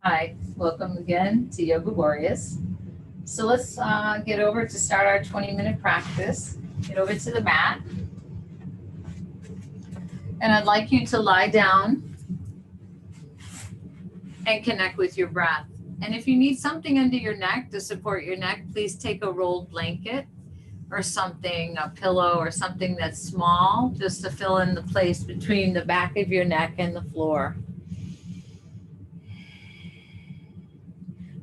Hi, welcome again to Yoga Warriors. So let's get over to start our 20-minute practice. Get over to the mat. And I'd like you to lie down and connect with your breath. And if you need something under your neck to support your neck, please take a rolled blanket or something, a pillow or something that's small, just to fill in the place between the back of your neck and the floor.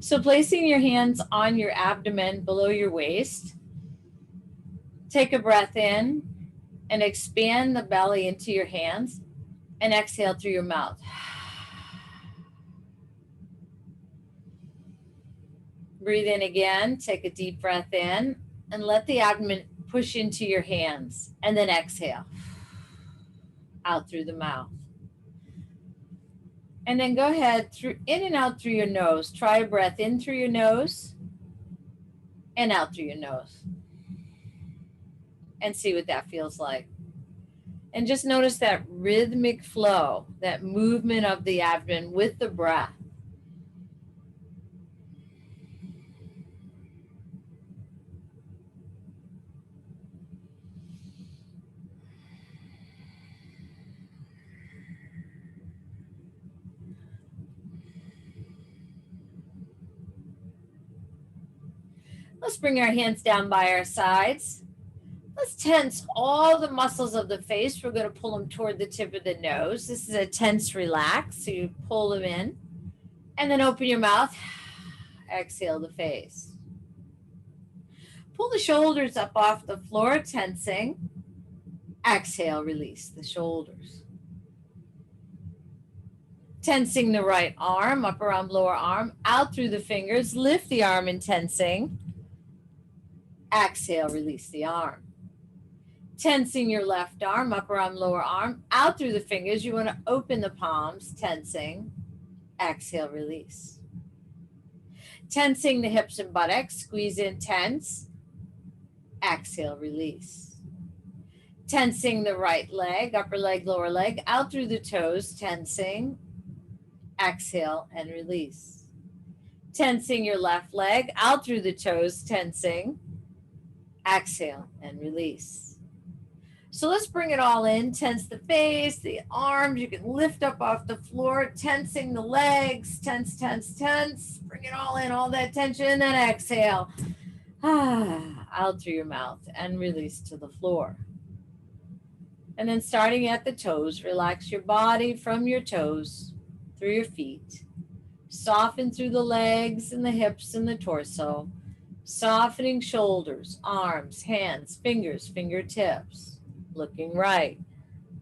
So placing your hands on your abdomen below your waist, take a breath in and expand the belly into your hands and exhale through your mouth. Breathe in again, take a deep breath in and let the abdomen push into your hands and then exhale out through the mouth. And then go ahead in and out through your nose. Try a breath in through your nose and out through your nose. And see what that feels like. And just notice that rhythmic flow, that movement of the abdomen with the breath. Let's bring our hands down by our sides. Let's tense all the muscles of the face. We're going to pull them toward the tip of the nose. This is a tense relax. So you pull them in and then open your mouth. Exhale the face. Pull the shoulders up off the floor, tensing. Exhale, release the shoulders. Tensing the right arm, upper arm, lower arm, out through the fingers. Lift the arm and tensing. Exhale, release the arm. Tensing your left arm, upper arm, lower arm, out through the fingers. You want to open the palms, tensing. Exhale, release. Tensing the hips and buttocks, squeeze in, tense. Exhale, release. Tensing the right leg, upper leg, lower leg, out through the toes, tensing. Exhale and release. Tensing your left leg, out through the toes, tensing. Exhale and release. So let's bring it all in. Tense the face, the arms. You can lift up off the floor, tensing the legs. Tense, tense, tense. Bring it all in, all that tension, and then exhale. Out through your mouth and release to the floor. And then starting at the toes, relax your body from your toes through your feet. Soften through the legs and the hips and the torso. Softening shoulders, arms, hands, fingers, fingertips. Looking right,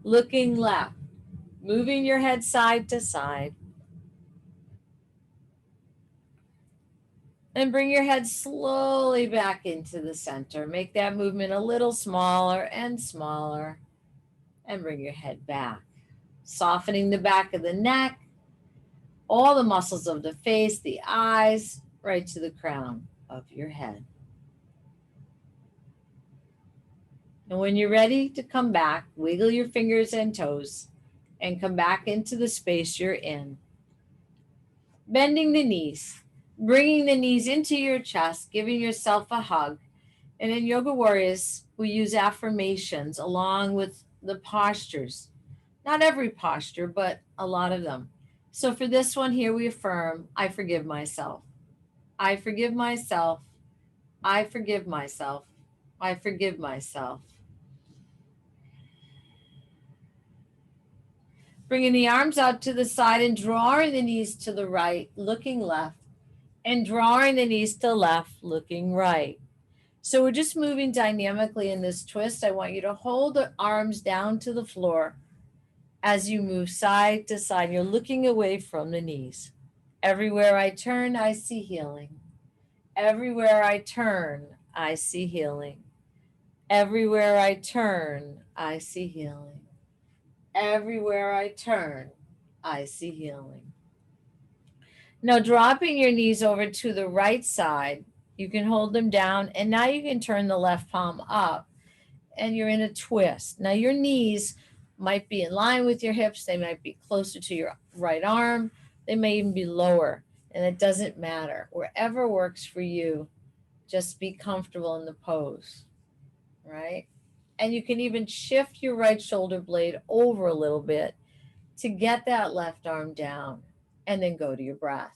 looking left, moving your head side to side. And bring your head slowly back into the center. Make that movement a little smaller and smaller. And bring your head back. Softening the back of the neck, all the muscles of the face, the eyes, right to the crown of your head. And when you're ready to come back, wiggle your fingers and toes and come back into the space you're in. Bending the knees, bringing the knees into your chest, giving yourself a hug. And in Yoga Warriors, we use affirmations along with the postures. Not every posture, but a lot of them. So for this one here, we affirm, I forgive myself. I forgive myself. I forgive myself. I forgive myself. Bringing the arms out to the side and drawing the knees to the right, looking left, and drawing the knees to left, looking right. So we're just moving dynamically in this twist. I want you to hold the arms down to the floor as you move side to side. You're looking away from the knees. Everywhere I turn, I see healing. Everywhere I turn, I see healing. Everywhere I turn, I see healing. Everywhere I turn, I see healing. Now dropping your knees over to the right side, you can hold them down, and now you can turn the left palm up and you're in a twist. Now your knees might be in line with your hips. They might be closer to your right arm. They may even be lower. And it doesn't matter. Wherever works for you, just be comfortable in the pose, right? And you can even shift your right shoulder blade over a little bit to get that left arm down, and then go to your breath.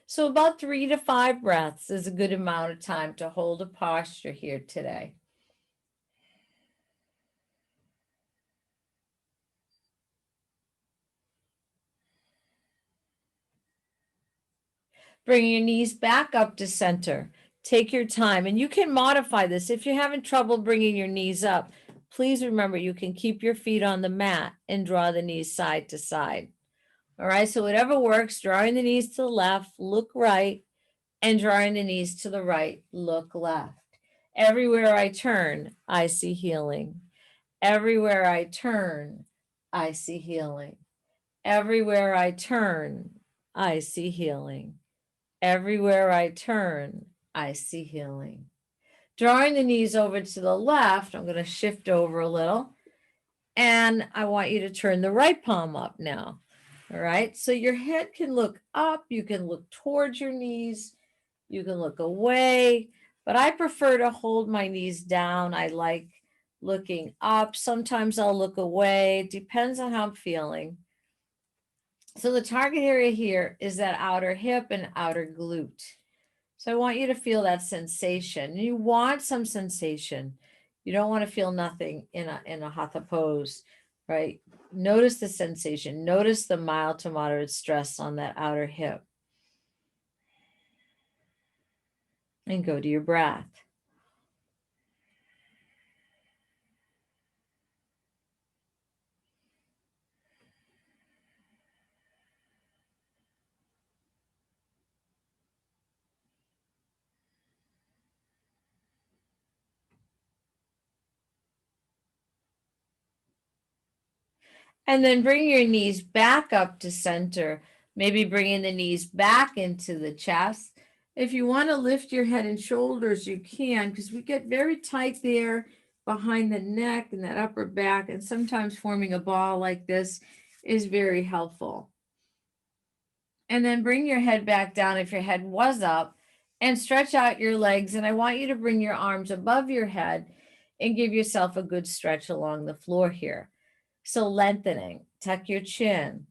So about 3 to 5 breaths is a good amount of time to hold a posture here today. Bring your knees back up to center. Take your time, and you can modify this. If you're having trouble bringing your knees up, please remember you can keep your feet on the mat and draw the knees side to side. All right, so whatever works, drawing the knees to the left, look right, and drawing the knees to the right, look left. Everywhere I turn, I see healing. Everywhere I turn, I see healing. Everywhere I turn, I see healing. Everywhere I turn, I see healing. Drawing the knees over to the left, I'm going to shift over a little. And I want you to turn the right palm up now. All right. So your head can look up. You can look towards your knees. You can look away. But I prefer to hold my knees down. I like looking up. Sometimes I'll look away. It depends on how I'm feeling. So the target area here is that outer hip and outer glute. So I want you to feel that sensation. You want some sensation. You don't want to feel nothing in a hatha pose, right? Notice the sensation. Notice the mild to moderate stress on that outer hip. And go to your breath. And then bring your knees back up to center, maybe bringing the knees back into the chest. If you want to lift your head and shoulders, you can, because we get very tight there behind the neck and that upper back, and sometimes forming a ball like this is very helpful. And then bring your head back down if your head was up, and stretch out your legs. And I want you to bring your arms above your head and give yourself a good stretch along the floor here. So lengthening, tuck your chin,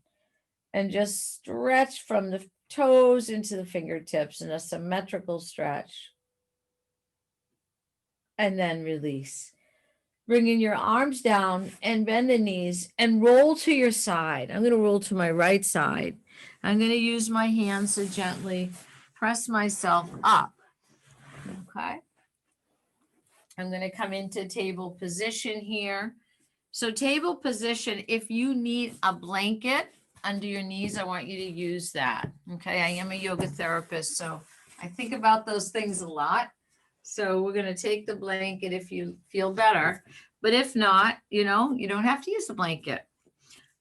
and just stretch from the toes into the fingertips in a symmetrical stretch. And then release. Bringing your arms down and bend the knees and roll to your side. I'm going to roll to my right side. I'm going to use my hands to gently press myself up. Okay. I'm going to come into table position here. So table position, if you need a blanket under your knees, I want you to use that. Okay, I am a yoga therapist, so I think about those things a lot. So we're going to take the blanket if you feel better. But if not, you don't have to use the blanket.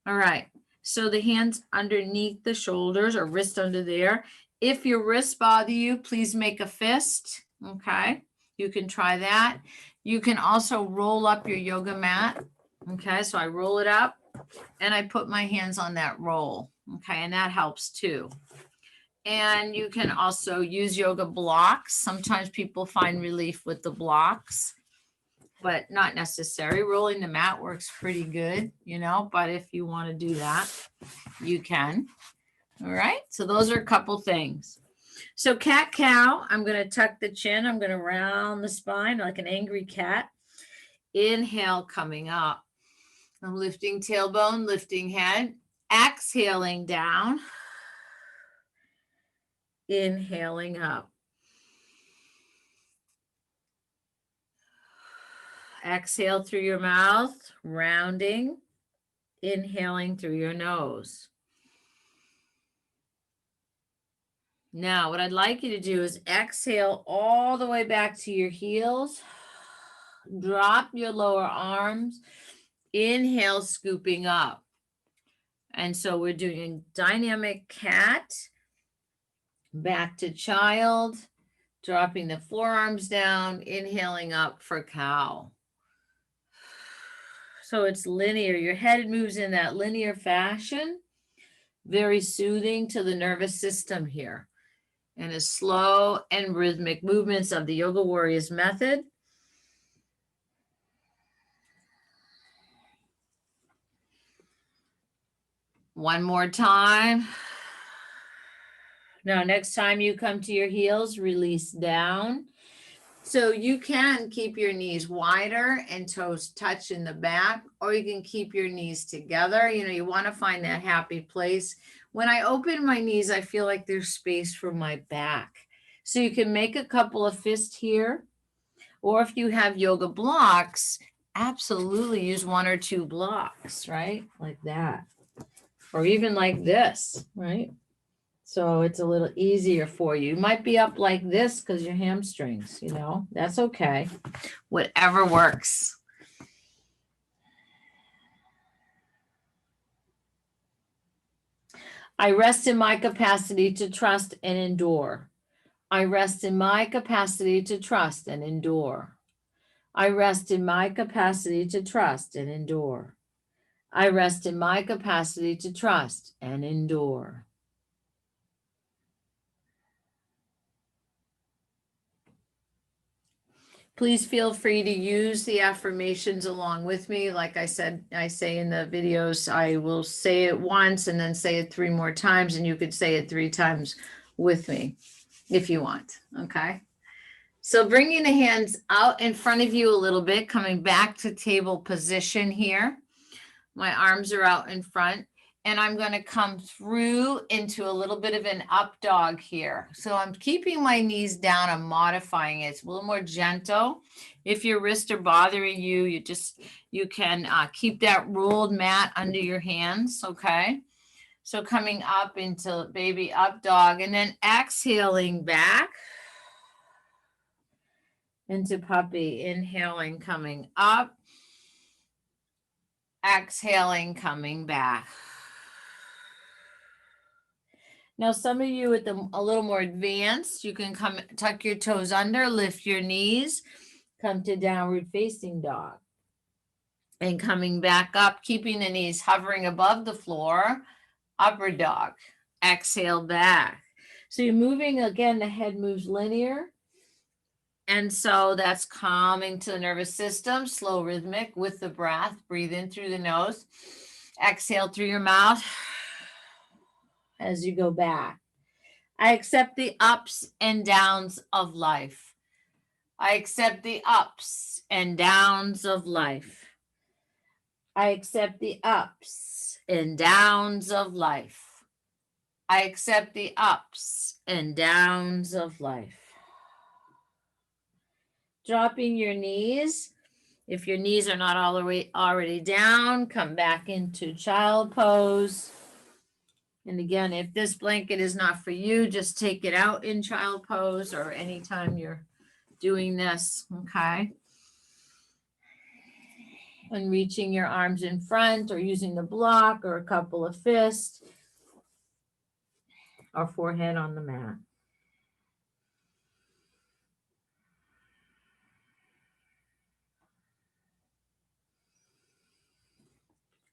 All right. So the hands underneath the shoulders or wrist under there. If your wrists bother you, please make a fist. Okay. You can try that. You can also roll up your yoga mat. Okay. So I roll it up and I put my hands on that roll. Okay. And that helps too. And you can also use yoga blocks. Sometimes people find relief with the blocks, but not necessary. Rolling the mat works pretty good, but if you want to do that, you can. All right. So those are a couple things. So cat cow, I'm going to tuck the chin. I'm going to round the spine like an angry cat. Inhale, coming up. I'm lifting tailbone, lifting head, exhaling down, inhaling up. Exhale through your mouth, rounding, inhaling through your nose. Now, what I'd like you to do is exhale all the way back to your heels. Drop your lower arms. Inhale, scooping up. And so we're doing dynamic cat, back to child, Dropping the forearms down, inhaling up for cow. So it's linear. Your head moves in that linear fashion. Very soothing to the nervous system here. And a slow and rhythmic movements of the Yoga Warriors method. One more time. Now, next time you come to your heels, release down. So you can keep your knees wider and toes touch in the back, or you can keep your knees together. You know, you want to find that happy place. When I open my knees, I feel like there's space for my back. So you can make a couple of fists here, or if you have yoga blocks, absolutely use one or two blocks, right? Like that, or even like this, right? So it's a little easier for you. You might be up like this because your hamstrings, you know, that's okay. Whatever works. I rest in my capacity to trust and endure. I rest in my capacity to trust and endure. I rest in my capacity to trust and endure. I rest in my capacity to trust and endure. Please feel free to use the affirmations along with me. Like I said, I say in the videos, I will say it once and then say it 3 more times, and you could say it 3 times with me if you want, okay? So bringing the hands out in front of you a little bit, coming back to table position here. My arms are out in front. And I'm going to come through into a little bit of an up dog here. So I'm keeping my knees down. I'm modifying it. It's a little more gentle. If your wrists are bothering you, you can keep that rolled mat under your hands. Okay. So coming up into baby up dog and then exhaling back into puppy. Inhaling, coming up. Exhaling, coming back. Now, some of you a little more advanced, you can come tuck your toes under, lift your knees, come to downward facing dog. And coming back up, keeping the knees hovering above the floor, upward dog. Exhale back. So you're moving, again, the head moves linear. And so that's calming to the nervous system, slow rhythmic with the breath. Breathe in through the nose. Exhale through your mouth as you go back. I accept the ups and downs of life. I accept the ups and downs of life. I accept the ups and downs of life. I accept the ups and downs of life. Dropping your knees. If your knees are not all the way already down, come back into child pose. And again, if this blanket is not for you, just take it out in child pose or anytime you're doing this, okay? And reaching your arms in front or using the block or a couple of fists or forehead on the mat.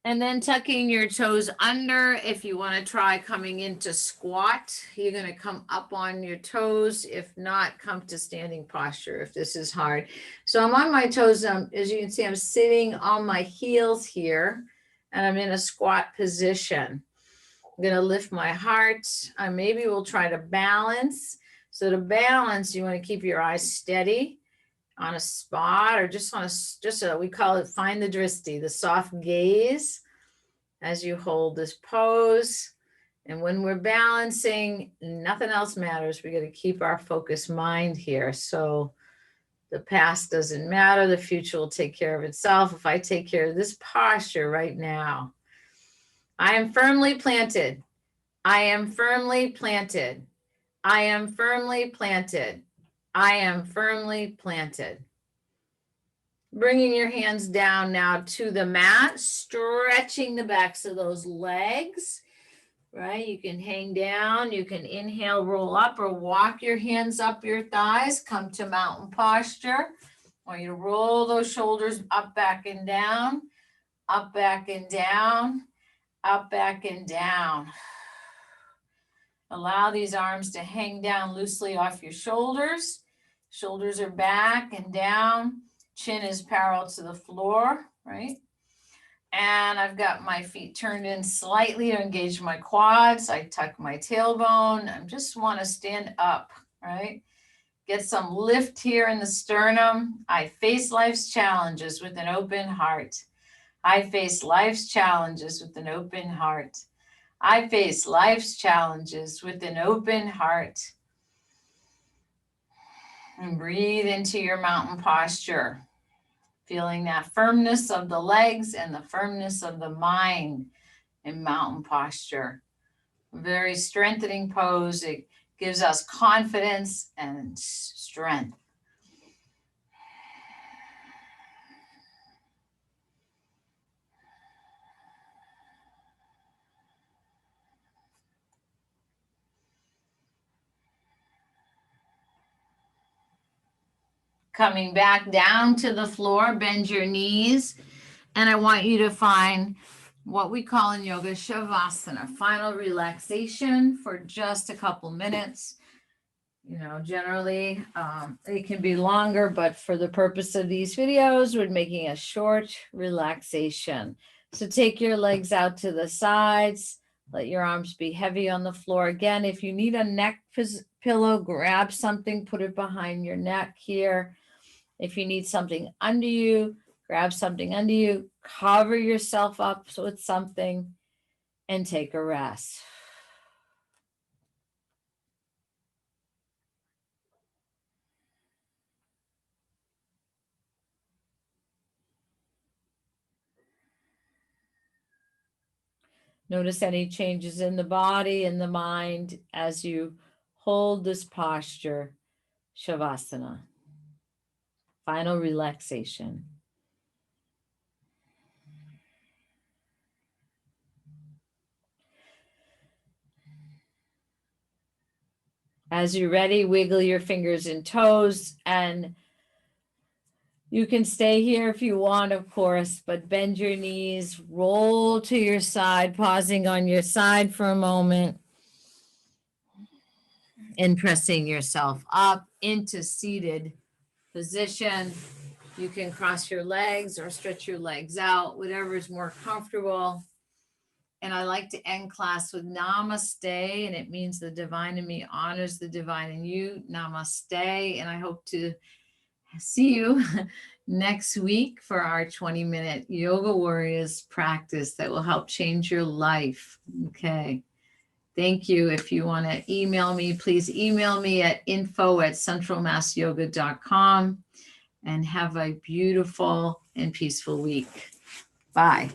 And then tucking your toes under. If you want to try coming into squat, you're going to come up on your toes. If not, come to standing posture if this is hard. So I'm on my toes. As you can see, I'm sitting on my heels here, and I'm in a squat position. I'm going to lift my heart. I maybe will try to balance. So to balance, you want to keep your eyes steady on a spot or just on we call it find the dristi, the soft gaze as you hold this pose. And when we're balancing, nothing else matters. We got to keep our focused mind here. So the past doesn't matter. The future will take care of itself. If I take care of this posture right now, I am firmly planted. I am firmly planted. I am firmly planted. I am firmly planted. Bringing your hands down now to the mat, stretching the backs of those legs, right? You can hang down, you can inhale, roll up, or walk your hands up your thighs, come to mountain posture. I want you to roll those shoulders up, back, and down, up, back, and down, up, back, and down. Allow these arms to hang down loosely off your shoulders. Shoulders are back and down. Chin is parallel to the floor, right? And I've got my feet turned in slightly to engage my quads. I tuck my tailbone. I just want to stand up, right? Get some lift here in the sternum. I face life's challenges with an open heart. I face life's challenges with an open heart. I face life's challenges with an open heart. And breathe into your mountain posture, feeling that firmness of the legs and the firmness of the mind in mountain posture. A very strengthening pose. It gives us confidence and strength. Coming back down to the floor, bend your knees. And I want you to find what we call in yoga Shavasana, final relaxation for just a couple minutes. You know, generally it can be longer, but for the purpose of these videos, we're making a short relaxation. So take your legs out to the sides. Let your arms be heavy on the floor. Again, if you need a neck pillow, grab something, put it behind your neck here. If you need something under you, grab something under you, cover yourself up with something, and take a rest. Notice any changes in the body and the mind as you hold this posture, Shavasana, final relaxation. As you're ready, wiggle your fingers and toes, and you can stay here if you want, of course, but bend your knees, roll to your side, pausing on your side for a moment, and pressing yourself up into seated position. You can cross your legs or stretch your legs out, whatever is more comfortable. And I like to end class with namaste, and it means the divine in me honors the divine in you. Namaste. And I hope to see you next week for our 20-minute Yoga Warriors practice that will help change your life. Okay. Thank you. If you want to email me, please email me at info@centralmassyoga.com, and have a beautiful and peaceful week. Bye.